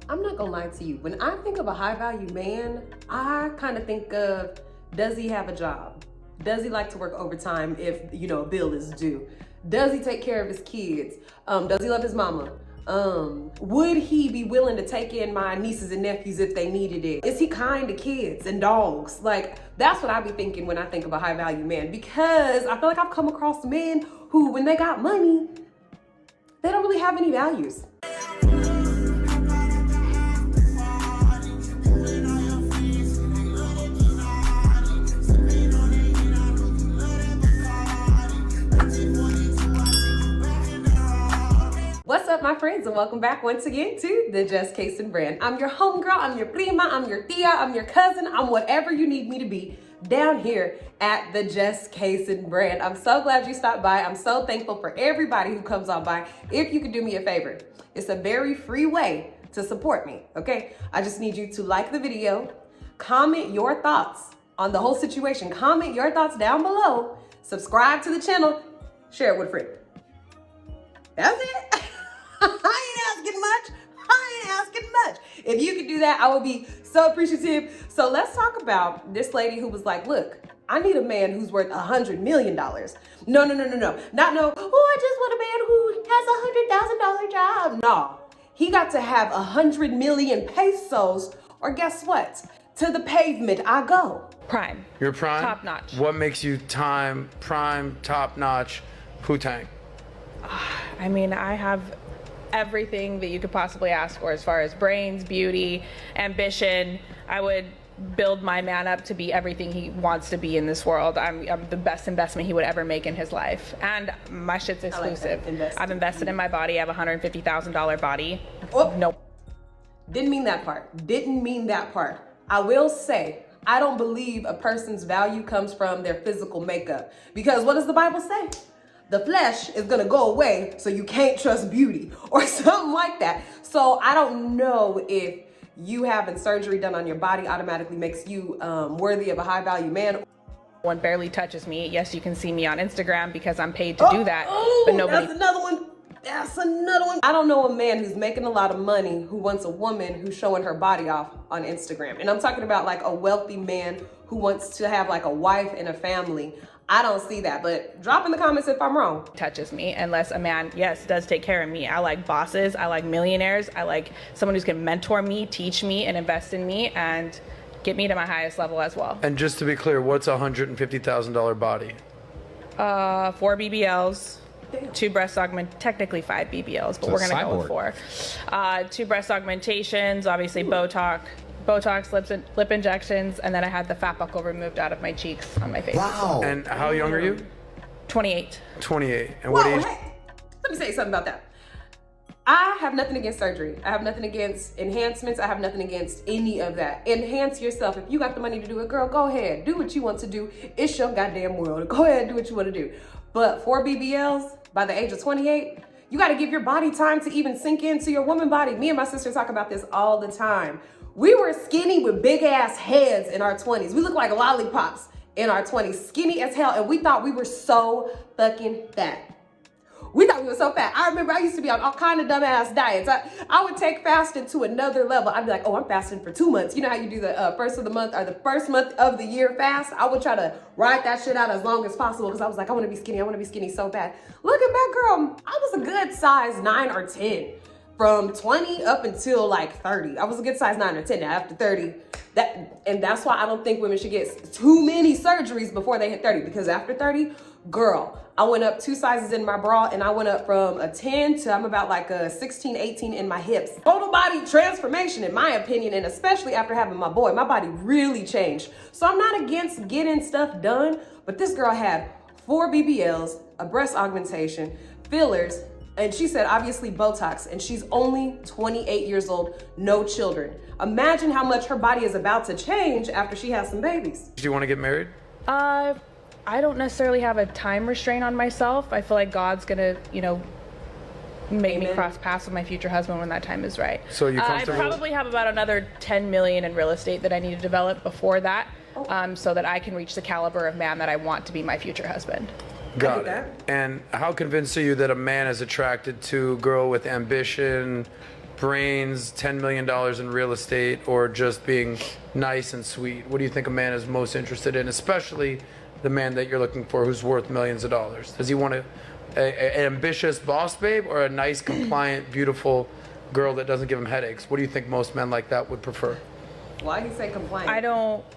I'm not gonna lie to you. When I think of a high value man, I kind of think of, does he have a job? Does he like to work overtime if, you know, a bill is due? Does he take care of his kids? Does he love his mama? Would he be willing to take in my nieces and nephews if they needed it? Is he kind to kids and dogs? Like, that's what I be thinking when I think of a high value man, because I feel like I've come across men who, when they got money, they don't really have any values. What's up, my friends, and welcome back once again to the Just Kaysen brand. I'm your homegirl, I'm your prima, I'm your tia, I'm your cousin, I'm whatever you need me to be down here at the Just Kaysen brand. I'm so glad you stopped by. I'm so thankful for everybody who comes on by. If you could do me a favor, it's a very free way to support me, okay? I just need you to like the video, comment your thoughts on the whole situation, comment your thoughts down below, subscribe to the channel, share it with a friend. That's it. I ain't asking much. If you could do that, I would be so appreciative. So let's talk about this lady who was like, look, I need a man who's worth $100 million. No. Not no, oh, I just want a man who has a $100,000 job. No, he got to have 100 million pesos, or guess what? To the pavement I go. Prime. You're prime? Top notch. What makes you prime, top notch, Putang? I mean, I have everything that you could possibly ask for as far as brains, beauty, ambition. I would build my man up to be everything he wants to be in this world. I'm the best investment he would ever make in his life. And my shit's exclusive. I've invested in my body. I have a $150,000 body. Oh. Nope. Didn't mean that part. I will say, I don't believe a person's value comes from their physical makeup. Because what does the Bible say? The flesh is gonna go away, so you can't trust beauty or something like that. So I don't know if you having surgery done on your body automatically makes you worthy of a high value man. One barely touches me. Yes, you can see me on Instagram because I'm paid to do that, but nobody. That's another one. I don't know a man who's making a lot of money who wants a woman who's showing her body off on Instagram. And I'm talking about like a wealthy man who wants to have like a wife and a family. I don't see that, but drop in the comments if I'm wrong. Touches me unless a man, yes, does take care of me. I like bosses, I like millionaires, I like someone who's gonna mentor me, teach me, and invest in me, and get me to my highest level as well. And just to be clear, what's a $150,000 body? 4 BBLs, 2 breast technically 5 BBLs, but we're gonna go with 4. 2 breast augmentations, obviously Botox, lip injections, and then I had the fat buckle removed out of my cheeks on my face. Wow. And how young are you? 28. 28. And what age? Hey, let me say something about that. I have nothing against surgery. I have nothing against enhancements. I have nothing against any of that. Enhance yourself. If you got the money to do it, girl, go ahead. Do what you want to do. It's your goddamn world. Go ahead and do what you want to do. But 4 BBLs by the age of 28, you got to give your body time to even sink into your woman body. Me and my sister talk about this all the time. We were skinny with big ass heads in our 20s. We looked like lollipops in our 20s, skinny as hell, and we thought we were so fucking fat. We thought we were so fat. I remember I used to be on all kind of dumbass diets. I would take fasting to another level. I'd be like, oh, I'm fasting for 2 months. You know how you do the first of the month or the first month of the year fast? I would try to ride that shit out as long as possible because I was like, I want to be skinny so bad. Look at that girl. I was a good size 9 or 10. From 20 up until like 30. I was a good size 9 or 10. Now after 30, that's why I don't think women should get too many surgeries before they hit 30, because after 30, girl, I went up 2 sizes in my bra, and I went up from a 10 to I'm about like a 16, 18 in my hips. Total body transformation, in my opinion, and especially after having my boy, my body really changed. So I'm not against getting stuff done, but this girl had 4 BBLs, a breast augmentation, fillers, and she said, obviously, Botox, and she's only 28 years old, no children. Imagine how much her body is about to change after she has some babies. Do you want to get married? I don't necessarily have a time restraint on myself. I feel like God's gonna, make me cross paths with my future husband when that time is right. So you comfortable? I probably have about another 10 million in real estate that I need to develop before that, so that I can reach the caliber of man that I want to be my future husband. Got it. And how convinced are you that a man is attracted to a girl with ambition, brains, $10 million in real estate, or just being nice and sweet? What do you think a man is most interested in, especially the man that you're looking for who's worth millions of dollars? Does he want an ambitious boss babe or a nice, compliant, beautiful girl that doesn't give him headaches? What do you think most men like that would prefer? Why he say compliant?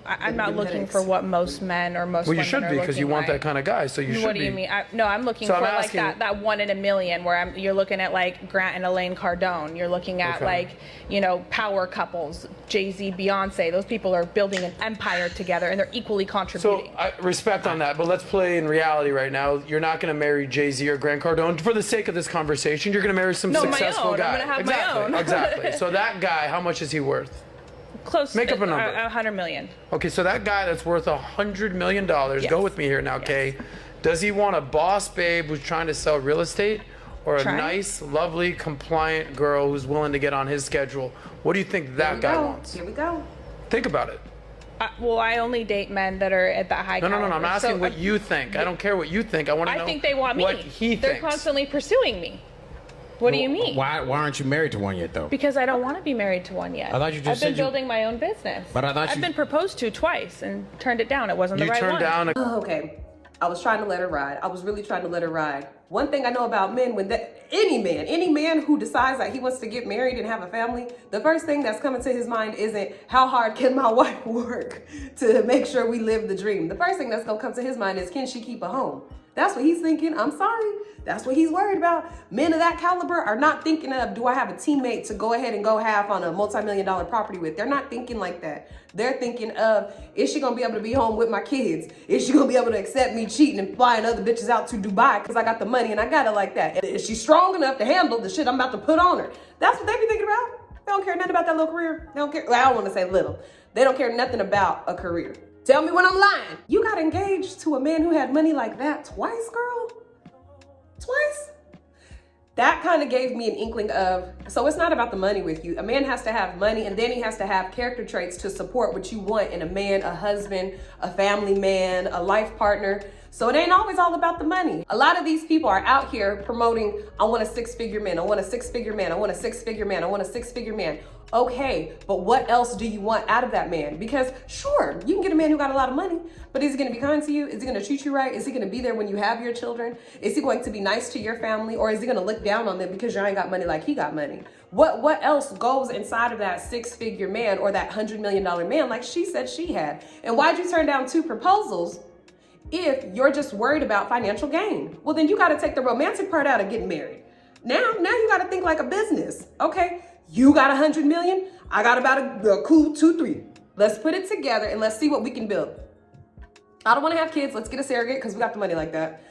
I'm not looking for what most men or most women are looking like. Well, you should be, because you want that kind of guy, so you should be. What do you mean? No, I'm looking for like that 1 in a million where you're looking at like Grant and Elaine Cardone. You're looking at like, you know, power couples, Jay-Z, Beyonce. Those people are building an empire together and they're equally contributing. So I respect on that, but let's play in reality right now. You're not going to marry Jay-Z or Grant Cardone for the sake of this conversation. You're going to marry some successful guy. I'm going to have my own. Exactly. So that guy, how much is he worth? Close. Make up a number. 100 million. Okay, so that guy that's worth $100 million, go with me here now, Kay. Does he want a boss babe who's trying to sell real estate, or a nice, lovely, compliant girl who's willing to get on his schedule? What do you think that guy wants? Here we go. Think about it. Well, I only date men that are at that high caliber. No. I'm asking what you think. I don't care what you think. I want to know. I think they want me. What he thinks. They're constantly pursuing me. What do you mean? Why aren't you married to one yet, though? Because I don't want to be married to one yet. I thought you just I've been building my own business. But I thought I've been proposed to twice and turned it down. It wasn't the right one. You turned down Oh, okay. I was trying to let her ride. I was really trying to let her ride. One thing I know about men, any man who decides that he wants to get married and have a family, the first thing that's coming to his mind isn't how hard can my wife work to make sure we live the dream. The first thing that's gonna come to his mind is, can she keep a home? That's what he's thinking. I'm sorry. That's what he's worried about. Men of that caliber are not thinking of, do I have a teammate to go ahead and go half on a multi-million-dollar property with? They're not thinking like that. They're thinking of, is she gonna be able to be home with my kids? Is she gonna be able to accept me cheating and flying other bitches out to Dubai because I got the money and I got it like that? And is she strong enough to handle the shit I'm about to put on her? That's what they be thinking about. They don't care nothing about that little career. They don't care. Well, I don't want to say little. They don't care nothing about a career. Tell me when I'm lying. You got engaged to a man who had money like that twice, girl? Twice? That kind of gave me an inkling of, so it's not about the money with you. A man has to have money, and then he has to have character traits to support what you want in a man, a husband, a family man, a life partner. So it ain't always all about the money. A lot of these people are out here promoting, I want a six-figure man, I want a six-figure man, I want a six-figure man, I want a six-figure man. Okay, but what else do you want out of that man? Because sure, you can get a man who got a lot of money, but is he gonna be kind to you? Is he gonna treat you right? Is he gonna be there when you have your children? Is he going to be nice to your family? Or is he gonna look down on them because you ain't got money like he got money? What else goes inside of that six-figure man or that $100 million man like she said she had? And why'd you turn down 2 proposals if you're just worried about financial gain? Well, then you gotta take the romantic part out of getting married. Now you gotta think like a business, okay? You got 100 million, I got about a cool 2-3. Let's put it together and let's see what we can build. I don't wanna have kids, let's get a surrogate because we got the money like that.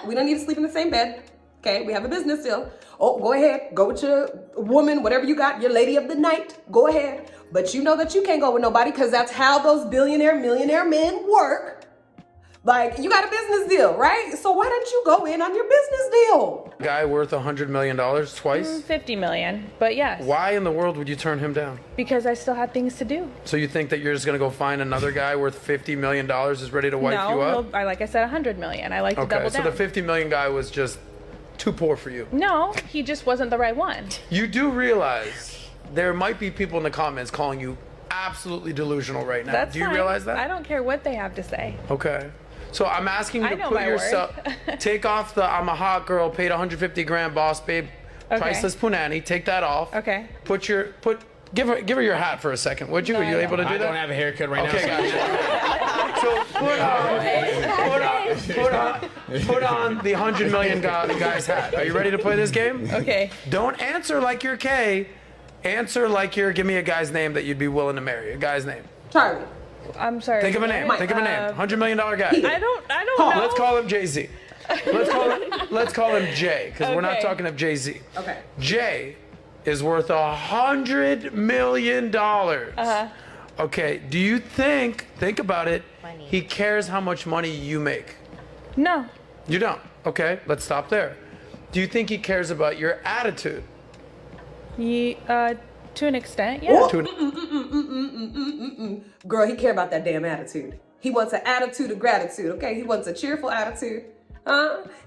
We don't need to sleep in the same bed, okay? We have a business still. Oh, go ahead, go with your woman, whatever you got, your lady of the night, go ahead. But you know that you can't go with nobody because that's how those billionaire, millionaire men work. Like, you got a business deal, right? So why don't you go in on your business deal? Guy worth $100 million twice? 50 million, but yes. Why in the world would you turn him down? Because I still had things to do. So you think that you're just gonna go find another guy worth $50 million is ready to wipe you up? No, like I said, 100 million. I like to double down. So the 50 million guy was just too poor for you? No, he just wasn't the right one. You do realize there might be people in the comments calling you absolutely delusional right now. That's Do you fine. realize that? I don't care what they have to say. Okay. So I'm asking you to put yourself, take off the I'm a hot girl, paid 150 grand boss babe, priceless punani, take that off. Okay. Give her your hat for a second, would you? Are you able to do that? I don't have a haircut right now. Okay, gotcha. So put on the 100 million guy's hat. Are you ready to play this game? Okay. Don't answer like you're Kay. Answer like you're, give me a guy's name that you'd be willing to marry. A guy's name. Charlie. I'm sorry. Think of a name. Think of a name. $100 million guy. I don't know. Let's call him Jay-Z. Let's call him Jay, because we're not talking of Jay-Z. Okay. Jay is worth $100 million. Okay, do you think about it, he cares how much money you make? No. You don't? Okay, let's stop there. Do you think he cares about your attitude? To an extent, yeah. Girl, he care about that damn attitude. He wants an attitude of gratitude, okay? He wants a cheerful attitude.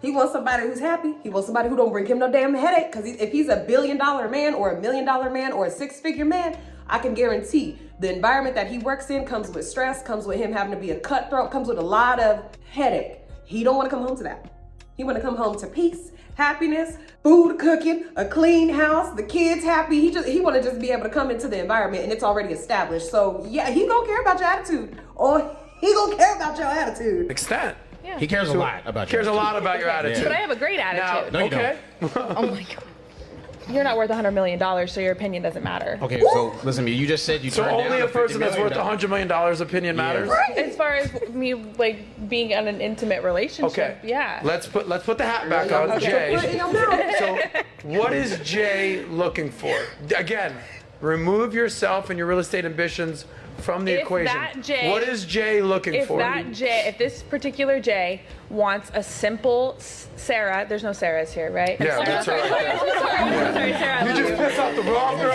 He wants somebody who's happy. He wants somebody who don't bring him no damn headache. Because if he's $1 billion man or $1 million man or a 6-figure man, I can guarantee the environment that he works in comes with stress, comes with him having to be a cutthroat, comes with a lot of headache. He don't want to come home to that. He want to come home to peace, happiness, food cooking, a clean house, the kids happy. He want to just be able to come into the environment and it's already established. So yeah, he gonna care about your attitude, or he gonna care about your attitude. Extent. Yeah. He cares a lot about you. Cares a lot about your attitude. But I have a great attitude. No, you Okay. Oh my God. You're not worth $100 million, so your opinion doesn't matter. Okay, so listen to me. You just said you So turned only down a person that's worth $50 $100 million opinion matters. As far as me like being in an intimate relationship, Okay. yeah. Let's put the hat back on, Put it in Jay. your mouth. So, what is Jay looking for? Again, remove yourself and your real estate ambitions from the If equation. that Jay- What is Jay looking for? If this particular Jay wants a simple Sarah, there's no Sarahs here, right? Yeah, Sarah. that's right. Sorry, Sarah. I You love just you. pissed off the wrong girl.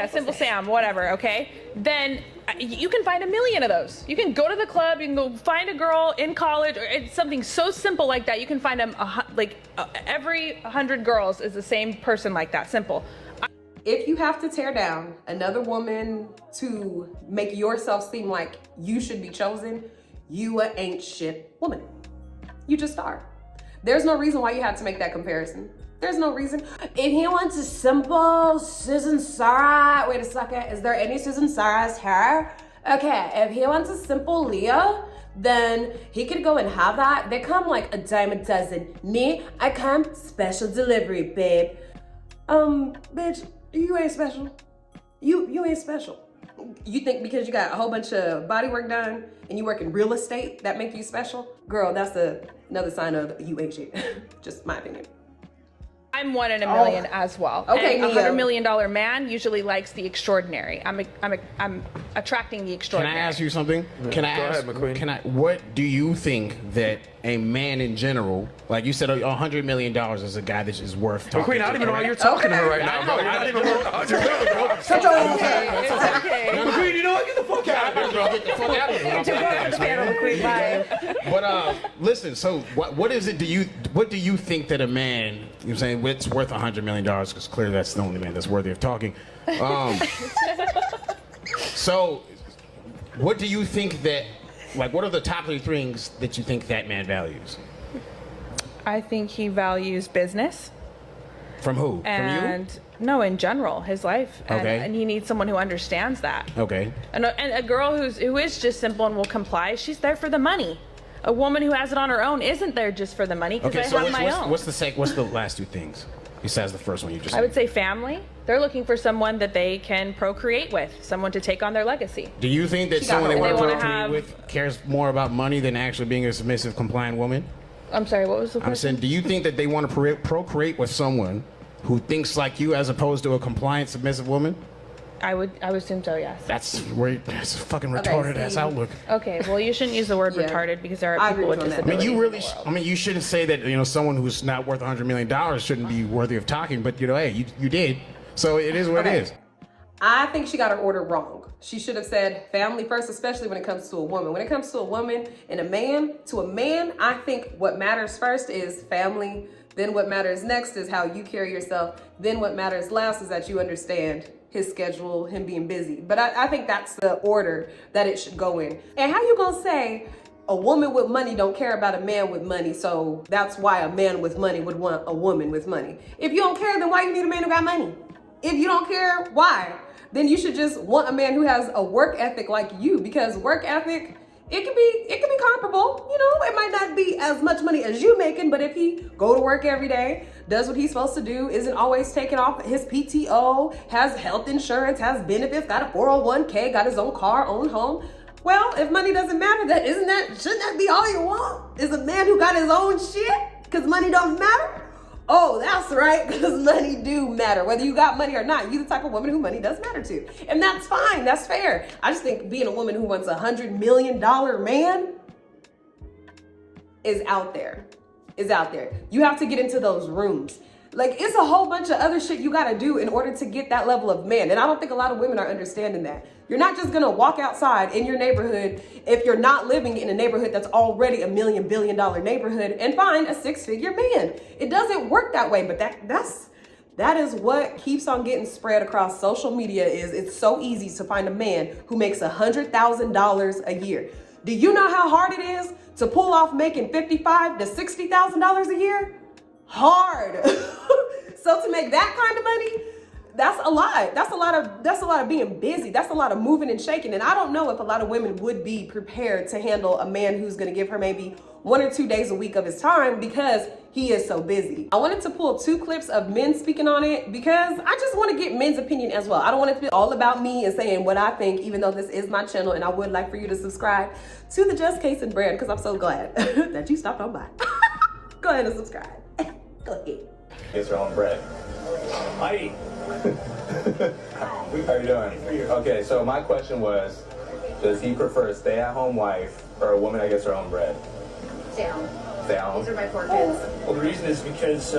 Simple Sam, whatever, okay? Then you can find 1 million of those. You can go to the club, you can go find a girl in college, or it's something so simple like that. You can find them, every 100 girls is the same person like that, simple. If you have to tear down another woman to make yourself seem like you should be chosen, you ain't shit woman. You just are. There's no reason why you had to make that comparison. There's no reason. If he wants a simple Susan Sarah, wait a second, is there any Susan Sarah's here? Okay, if he wants a simple Leah, then he could go and have that. They come like a dime a dozen. Me, I come special delivery, babe. Bitch, you ain't special. You ain't special. You think because you got a whole bunch of body work done and you work in real estate that make you special? Girl, that's another sign of you ain't shit. Just my opinion. I'm 1 in a million as well. Okay, and a Neo. $100 million man usually likes the extraordinary. I'm attracting the Can extraordinary. I ask you something? Can I Go ask? ahead, McQueen. What do you think that a man in general, like you said, $100 million is a guy that is worth talking McQueen, I don't to, even know why right? you're talking to her right now, bro. You're not even worth $100 million. Shut your ass up. It's okay. McQueen, you know what? Get the fuck out of here, bro. Get the fuck out of here. But listen. So what is it? What do you think that a man? You know what I'm saying, it's worth $100 million? Because clearly that's the only man that's worthy of talking. So, what do you think that? Like, what are the top 3 things that you think that man values? I think he values business. From who? And no, in general, his life. And, Okay. and he needs someone who understands that. From you? Okay. And a girl who is just simple and will comply, she's there for the money. A woman who has it on her own isn't there just for the money, because Okay. I So have my own. what's the last 2 things besides the first one you just? I would say family. They're looking for someone that they can procreate with, someone to take on their legacy. Do you think that got someone they her want to own. They wanna procreate have- with cares more about money than actually being a submissive, compliant woman? I'm sorry, what was the I'm question? saying, do you think that they want to procreate with someone who thinks like you as opposed to a compliant, submissive woman? I would assume so, yes. That's a fucking retarded ass see. outlook. Okay, well, you shouldn't use the word Yeah. retarded because there I are agree people with with you on that. I mean, disabilities. you really, you shouldn't say that, someone who's not worth $100 million shouldn't be worthy of talking, but, hey, you did. So it is what it is. I think she got her order wrong. She should have said family first, especially when it comes to a woman. When it comes to a woman and a man, I think what matters first is family. Then what matters next is how you carry yourself. Then what matters last is that you understand his schedule, him being busy. But I think that's the order that it should go in. And how you gonna say a woman with money don't care about a man with money, so that's why a man with money would want a woman with money? If you don't care, then why you need a man who got money? If you don't care, why? Then you should just want a man who has a work ethic like you, because work ethic, it can be comparable. It might not be as much money as you making, but if he go to work every day, does what he's supposed to do, isn't always taking off his PTO, has health insurance, has benefits, got a 401k, got his own car, own home. Well, if money doesn't matter, shouldn't that be all you want? Is a man who got his own shit? Because money don't matter? Oh, that's right, because money do matter. Whether you got money or not, you the type of woman who money does matter to. And that's fine, that's fair. I just think being a woman who wants $100 million man is out there. You have to get into those rooms. Like, it's a whole bunch of other shit you gotta do in order to get that level of man. And I don't think a lot of women are understanding that. You're not just gonna walk outside in your neighborhood if you're not living in a neighborhood that's already $1 million billion neighborhood and find a 6-figure man. It doesn't work that way, but that is what keeps on getting spread across social media. Is it's so easy to find a man who makes $100,000 a year. Do you know how hard it is to pull off making $55,000 to $60,000 a year? Hard. So to make that kind of money, that's a lot. That's a lot of being busy. That's a lot of moving and shaking. And I don't know if a lot of women would be prepared to handle a man who's going to give her maybe 1 or 2 days a week of his time because he is so busy. I wanted to pull 2 clips of men speaking on it because I just want to get men's opinion as well. I don't want it to be all about me and saying what I think, even though this is my channel, and I would like for you to subscribe to the Just Case and brand because I'm so glad that you stopped on by. Go ahead and subscribe. Go ahead. It's your own bread. Hi. How you doing? Okay, so my question was, does he prefer a stay-at-home wife or a woman that gets her own bread? Down. Down. These are my 4 kids. Well, the reason is because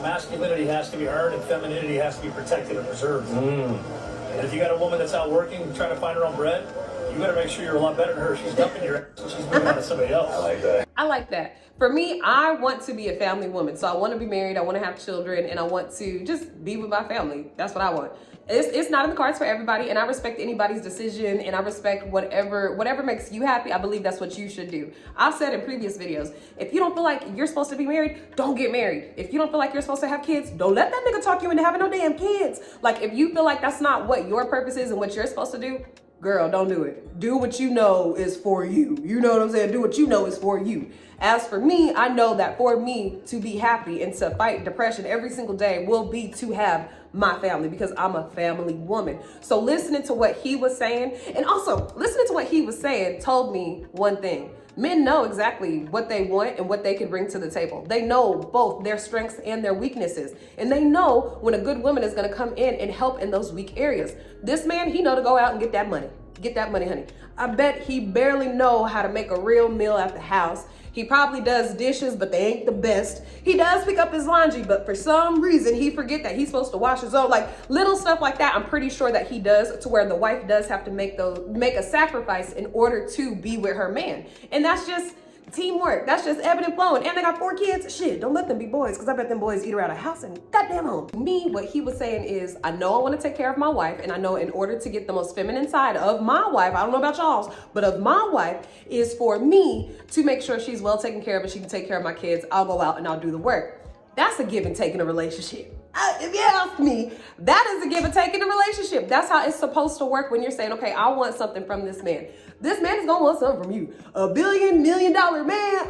masculinity has to be earned and femininity has to be protected and preserved. And if you got a woman that's out working, trying to find her own bread, you better make sure you're a lot better than her. She's dumping your ass and she's moving on to somebody else. I like that. I like that. For me, I want to be a family woman. So I want to be married, I want to have children, and I want to just be with my family. That's what I want. It's not in the cards for everybody, and I respect anybody's decision, and I respect whatever makes you happy. I believe that's what you should do. I've said in previous videos, if you don't feel like you're supposed to be married, don't get married. If you don't feel like you're supposed to have kids, don't let that nigga talk you into having no damn kids. Like, if you feel like that's not what your purpose is and what you're supposed to do, girl, don't do it. Do what you know is for you. You know what I'm saying? Do what you know is for you. As for me, I know that for me to be happy and to fight depression every single day will be to have my family because I'm a family woman. So listening to what he was saying, and also listening to what he was saying told me one thing. Men know exactly what they want and what they can bring to the table. They know both their strengths and their weaknesses. And they know when a good woman is gonna come in and help in those weak areas. This man, he know to go out and get that money. Get that money, honey. I bet he barely know how to make a real meal at the house. He probably does dishes, but they ain't the best. He does pick up his laundry, but for some reason he forget that he's supposed to wash his own. Like little stuff like that, I'm pretty sure that he does, to where the wife does have to make a sacrifice in order to be with her man. And that's just teamwork. That's just ebbing and flowing. And they got 4 kids. Shit, don't let them be boys, because I bet them boys eat around a house and goddamn home. Me, what he was saying is, I know I want to take care of my wife, and I know in order to get the most feminine side of my wife, I don't know about y'all's, but of my wife, is for me to make sure she's well taken care of and she can take care of my kids. I'll go out and I'll do the work. That's a give and take in a relationship. If you ask me, that is a give and take in a relationship. That's how it's supposed to work when you're saying, okay, I want something from this man. This man is gonna want something from you. $1 billion, $1 million man.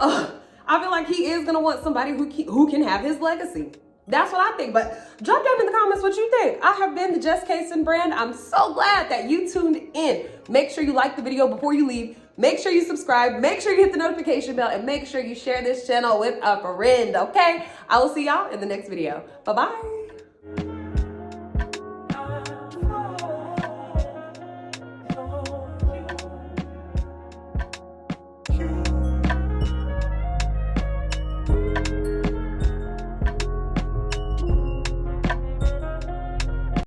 I feel like he is gonna want somebody who can have his legacy. That's what I think. But drop down in the comments what you think. I have been the Just Case and brand. I'm so glad that you tuned in. Make sure you like the video before you leave. Make sure you subscribe. Make sure you hit the notification bell, and make sure you share this channel with a friend, okay? I will see y'all in the next video. Bye-bye.